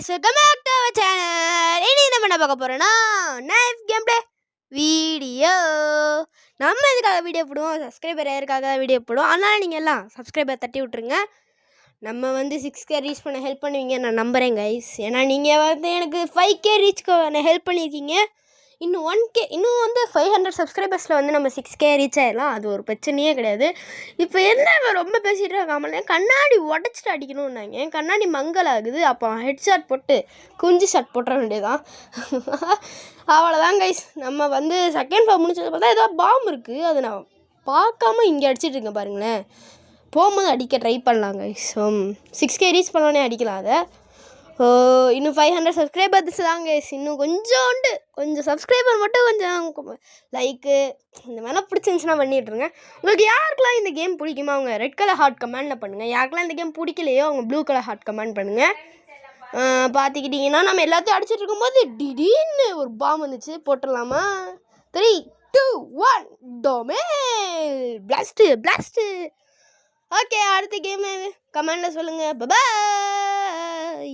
guys, welcome back to our channel. இன்னைக்கு நம்ம என்ன பார்க்க போறோம்னா நைஃப் கேம் பிளே வீடியோ. நம்ம இதுக்காக வீடியோ போடுவோம், சப்ஸ்கிரைபர் யாருக்காக வீடியோ போடுவோம். அதனால நீங்கள் எல்லாம் சப்ஸ்கிரைபர் தட்டி விட்ருங்க. நம்ம வந்து 6K ரீச் பண்ண ஹெல்ப் பண்ணுவீங்க நான் நம்புகிறேன் கைஸ். ஏன்னா நீங்கள் வந்து எனக்கு 5K ரீச் ஹெல்ப் பண்ணியிருக்கீங்க. இன்னும் 1K, இன்னும் வந்து 500 சப்ஸ்கிரைபர்ஸில் வந்து நம்ம 6K ரீச் ஆகிடலாம். அது ஒரு பிரச்சனையே கிடையாது. இப்போ என்ன ரொம்ப பேசிகிட்டு இருக்காமலே கண்ணாடி உடச்சிட்டு அடிக்கணும்னாங்க. கண்ணாடி மங்கல் ஆகுது. அப்போ ஹெட்ஷாட் போட்டு குஞ்சு ஷாட் போட்டுற வேண்டியதான். அவ்வளோதான் கைஸ். நம்ம வந்து செகண்ட் ஃபார்ம் முடிச்சது பார்த்தா ஏதோ பாம்பு இருக்குது. அதை நான் பார்க்காம இங்கே அடிச்சிட்டு இருக்கேன் பாருங்களேன். போகும்போது அடிக்க ட்ரை பண்ணலாம் கைஸ். 6K ரீச் பண்ணோடனே அடிக்கலாம் அதை. இன்னும் 500 சப்ஸ்கிரைபர்ஸ் தாங்க. இன்னும் கொஞ்சம் சப்ஸ்கிரைபர் மட்டும் கொஞ்சம் லைக்கு இந்த மாதிரிலாம் பிடிச்சிருந்துச்சுன்னா பண்ணிட்டுருங்க. உங்களுக்கு யாருக்கெல்லாம் இந்த கேம் பிடிக்குமா அவங்க ரெட் கலர் ஹார்ட் கமெண்டில் பண்ணுங்கள். யாருக்கெல்லாம் இந்த கேம் பிடிக்கலையோ அவங்க ப்ளூ கலர் ஹார்ட் கமெண்ட் பண்ணுங்கள். பார்த்துக்கிட்டிங்கன்னா நம்ம எல்லாத்தையும் அடிச்சிட்டு இருக்கும்போது திடீர்னு ஒரு பாம்பு வந்துச்சு. போட்டுடலாமா? 3, 2, 1 டோமேல் பிளாஸ்ட்டு. ஓகே, அடுத்த கேமு கமெண்டில் சொல்லுங்கள். பாய்.